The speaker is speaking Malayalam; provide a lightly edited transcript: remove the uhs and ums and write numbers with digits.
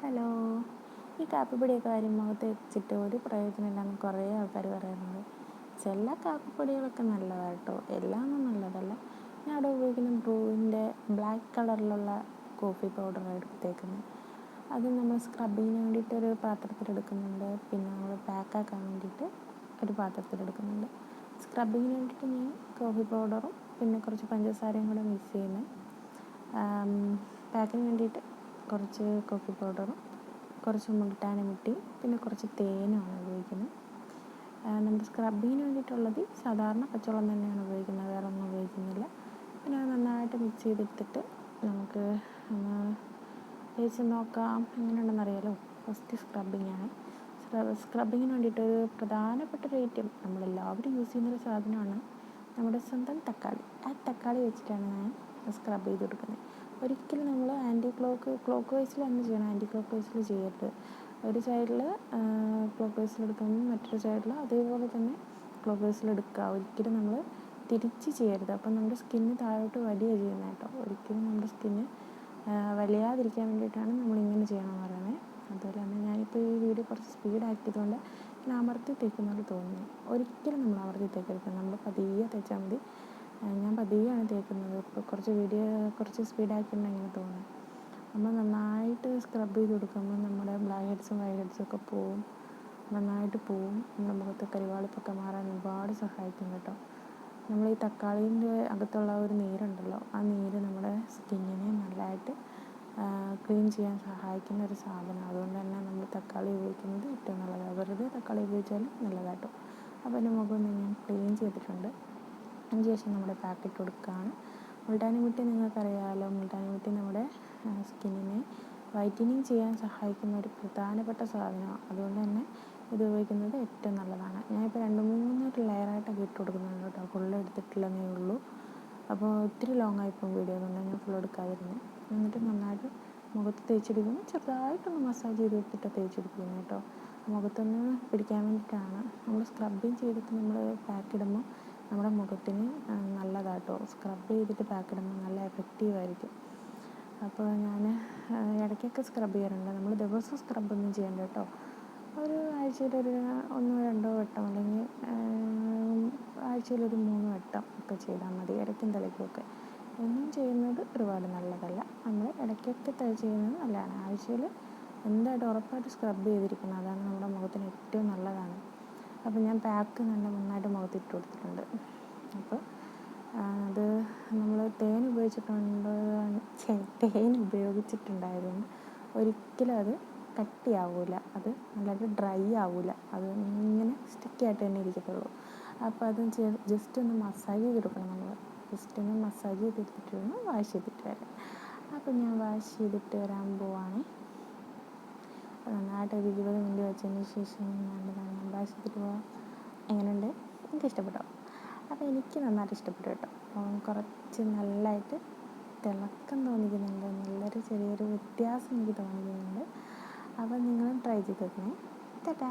ഹലോ. ഈ കാപ്പിപ്പൊടിയൊക്കെ മുഖത്ത് വെച്ചിട്ട് ഒരു പ്രയോജനമില്ലെന്ന് കുറേ ആൾക്കാർ പറയാറുണ്ട്. ചില കാപ്പിപ്പൊടികളൊക്കെ നല്ലതാണ് കേട്ടോ, എല്ലാമൊന്നും നല്ലതല്ല. ഞാൻ അവിടെ ഉപയോഗിക്കുന്ന ബ്രൂവിൻ്റെ ബ്ലാക്ക് കളറിലുള്ള കോഫി പൗഡറാണ് എടുത്തേക്കുന്നത്. അത് നമ്മൾ സ്ക്രബിങ്ങിന് വേണ്ടിയിട്ട് ഒരു പാത്രത്തിലെടുക്കുന്നുണ്ട്, പിന്നെ നമ്മൾ പാക്കാക്കാൻ വേണ്ടിയിട്ട് ഒരു പാത്രത്തിലെടുക്കുന്നുണ്ട്. സ്ക്രബിങ്ങിന് വേണ്ടിയിട്ട് ഞാൻ കോഫി പൗഡറും പിന്നെ കുറച്ച് പഞ്ചസാരയും കൂടെ മിക്സ് ചെയ്യുന്നത്. പാക്കിന് വേണ്ടിയിട്ട് കുറച്ച് കോഫി പൗഡറും കുറച്ച് മുൾട്ടാനി മിട്ടിയും പിന്നെ കുറച്ച് തേനുമാണ് ഉപയോഗിക്കുന്നത്. നമ്മുടെ സ്ക്രബിങ്ങിന് വേണ്ടിയിട്ടുള്ളത് സാധാരണ പച്ചവെള്ളം തന്നെയാണ് ഉപയോഗിക്കുന്നത്, വേറെ ഒന്നും ഉപയോഗിക്കുന്നില്ല. പിന്നെ നന്നായിട്ട് മിക്സ് ചെയ്തെടുത്തിട്ട് നമുക്ക് തേച്ച് നോക്കാം എങ്ങനെയുണ്ടെന്നറിയാലോ. ഫസ്റ്റ് സ്ക്രബിങ്ങാണ്. സ്ക്രബിങ്ങിന് വേണ്ടിയിട്ടൊരു പ്രധാനപ്പെട്ടൊരു ഐറ്റം നമ്മളെല്ലാവരും യൂസ് ചെയ്യുന്നൊരു സാധനമാണ് നമ്മുടെ സ്വന്തം തക്കാളി. ആ തക്കാളി വെച്ചിട്ടാണ് ഞാൻ സ്ക്രബ് ചെയ്ത് കൊടുക്കുന്നത്. ഒരിക്കലും നമ്മൾ ക്ലോക്ക് വൈസിൽ തന്നെ ചെയ്യണം, ആൻറ്റി ക്ലോക്ക് വൈസിൽ ചെയ്യരുത്. ഒരു സൈഡിൽ ക്ലോക്ക് വൈസിലെടുക്കുമ്പോൾ മറ്റൊരു സൈഡിൽ അതേപോലെ തന്നെ ക്ലോക്ക് വൈസിലെടുക്കുക. ഒരിക്കലും നമ്മൾ തിരിച്ച് ചെയ്യരുത്. അപ്പം നമ്മുടെ സ്കിന്ന് താഴോട്ട് വലിയുക ചെയ്യുന്നത് കേട്ടോ. ഒരിക്കലും നമ്മുടെ സ്കിന്ന് വലിയാതിരിക്കാൻ വേണ്ടിയിട്ടാണ് നമ്മളിങ്ങനെ ചെയ്യണമെന്ന് പറയുന്നത്. അതുപോലെ തന്നെ ഞാനിപ്പോൾ ഈ വീഡിയോ കുറച്ച് സ്പീഡാക്കിയതുകൊണ്ട് ഞാൻ അമർത്തി തേക്കുന്നത് തോന്നുന്നു. ഒരിക്കലും നമ്മൾ അമർത്തി തേക്കരുത്, നമ്മൾ പതിയെ തേച്ചാൽ മതി. ഞാൻ പതിയെയാണ് തേക്കുന്നത്. ഇപ്പോൾ കുറച്ച് സ്പീഡാക്കിയിട്ടുണ്ട് ഇങ്ങനെ തോന്നുന്നു. നമ്മൾ നന്നായിട്ട് സ്ക്രബ് ചെയ്ത് കൊടുക്കുമ്പോൾ നമ്മുടെ ബ്ലാക്ക് ഹെഡ്സും വൈറ്റ് ഹെഡ്സും ഒക്കെ നന്നായിട്ട് പോവും. നമ്മുടെ മുഖത്തെ കരിവാളിപ്പൊക്കെ മാറാൻ ഒരുപാട് സഹായിക്കും കേട്ടോ. നമ്മൾ ഈ തക്കാളീൻ്റെ അകത്തുള്ള ഒരു നീരുണ്ടല്ലോ, ആ നീര് നമ്മുടെ സ്കിന്നിനെ നല്ലതായിട്ട് ക്ലീൻ ചെയ്യാൻ സഹായിക്കുന്ന ഒരു സാധനമാണ്. അതുകൊണ്ട് തന്നെ നമ്മൾ തക്കാളി ഉപയോഗിക്കുന്നത് ഏറ്റവും നല്ലതാണ്. വെറുതെ തക്കാളി ഉപയോഗിച്ചാലും നല്ലതാട്ടോ. അപ്പോൾ എൻ്റെ മുഖം ഞാൻ ക്ലീൻ ചെയ്തിട്ടുണ്ട്. അതിനുശേഷം നമ്മുടെ പാക്കിട്ട് കൊടുക്കുകയാണ്. മുൾട്ടാനി മിട്ടി നിങ്ങൾക്കറിയാമല്ലോ. മുൾട്ടാനി മിട്ടി നമ്മുടെ സ്കിന്നിനെ വൈറ്റനിങ് ചെയ്യാൻ സഹായിക്കുന്ന ഒരു പ്രധാനപ്പെട്ട സാധനമാണ്. അതുകൊണ്ട് തന്നെ ഇത് ഉപയോഗിക്കുന്നത് ഏറ്റവും നല്ലതാണ്. ഞാനിപ്പോൾ 2-3 ലെയറായിട്ടൊക്കെ ഇട്ട് കൊടുക്കുന്നുണ്ട് കേട്ടോ, ഫുള്ള് എടുത്തിട്ടില്ലെന്നേ ഉള്ളൂ. അപ്പോൾ ഒത്തിരി ലോങ്ങായിപ്പോൾ വീഡിയോ, അതുകൊണ്ട് ഞാൻ ഫുൾ എടുക്കാതിരുന്നത്. എന്നിട്ട് നന്നായിട്ട് മുഖത്ത് തേച്ചെടുക്കുമ്പോൾ ചെറുതായിട്ടൊന്ന് മസാജ് ചെയ്ത് കൊടുത്തിട്ട് തേച്ചെടുക്കുന്നത് കേട്ടോ. മുഖത്തൊന്ന് പിടിക്കാൻ വേണ്ടിയിട്ടാണ്. നമ്മൾ സ്ക്രബിങ് ചെയ്തിട്ട് നമ്മൾ പാക്കിടുമ്പോൾ നമ്മുടെ മുഖത്തിന് നല്ലതാട്ടോ. സ്ക്രബ് ചെയ്തിട്ട് പാക്കിടുമ്പോൾ നല്ല എഫക്റ്റീവായിരിക്കും. അപ്പോൾ ഞാൻ ഇടയ്ക്കൊക്കെ സ്ക്രബ് ചെയ്യാറുണ്ട്. നമ്മൾ ദിവസം സ്ക്രബൊന്നും ചെയ്യണ്ട കേട്ടോ. ഒരു ആഴ്ചയിലൊരു 1-2 വട്ടം, അല്ലെങ്കിൽ ആഴ്ചയിലൊരു 3 വട്ടം ഒക്കെ ചെയ്താൽ മതി, ഇടയ്ക്കും തലയ്ക്കുമൊക്കെ. എന്നും ചെയ്യുന്നത് ഒരുപാട് നല്ലതല്ല. നമ്മൾ ഇടയ്ക്കൊക്കെ ചെയ്യുന്നത് നല്ലതാണ്. ആഴ്ചയിൽ എന്തായിട്ടും ഉറപ്പായിട്ട് സ്ക്രബ് ചെയ്തിരിക്കണം, അതാണ് നമ്മുടെ മുഖത്തിന് ഏറ്റവും നല്ലതാണ്. അപ്പോൾ ഞാൻ പാക്ക് നന്നായിട്ട് മുഖത്തിട്ട് കൊടുത്തിട്ടുണ്ട്. അപ്പോൾ അത് നമ്മൾ തേൻ ഉപയോഗിച്ചിട്ടുണ്ടായതുകൊണ്ട് ഒരിക്കലും അത് കട്ടിയാവില്ല, അത് നല്ലതായിട്ട് ഡ്രൈ ആവില്ല, അത് ഇങ്ങനെ സ്റ്റിക്കായിട്ട് തന്നെ ഇരിക്കത്തുള്ളൂ. അപ്പോൾ അത് ജസ്റ്റ് ഒന്ന് മസാജ് ചെയ്തെടുക്കണം. നമ്മൾ ജസ്റ്റ് ഒന്ന് മസാജ് ചെയ്തെടുത്തിട്ട് വേണം വാഷ് ചെയ്തിട്ട് വരാൻ. അപ്പോൾ ഞാൻ വാഷ് ചെയ്തിട്ട് വരാൻ പോവാണ്. നന്നായിട്ട് ഒരു 20 മിനിറ്റ് വെച്ചതിന് ശേഷം ഞാൻ വാഷ് ചെയ്തിട്ട് പോവാം. എങ്ങനെയുണ്ട്? എനിക്ക് ഇഷ്ടപ്പെട്ടോ? അപ്പോൾ എനിക്ക് നന്നായിട്ട് ഇഷ്ടപ്പെട്ടു കേട്ടോ. കുറച്ച് നല്ലതായിട്ട് തിളക്കം തോന്നിക്കുന്നുണ്ട്, നല്ലൊരു ചെറിയൊരു വ്യത്യാസം എനിക്ക് തോന്നിക്കുന്നുണ്ട്. അപ്പോൾ നിങ്ങളും ട്രൈ ചെയ്ത് നോക്കണേ. ടാറ്റാ.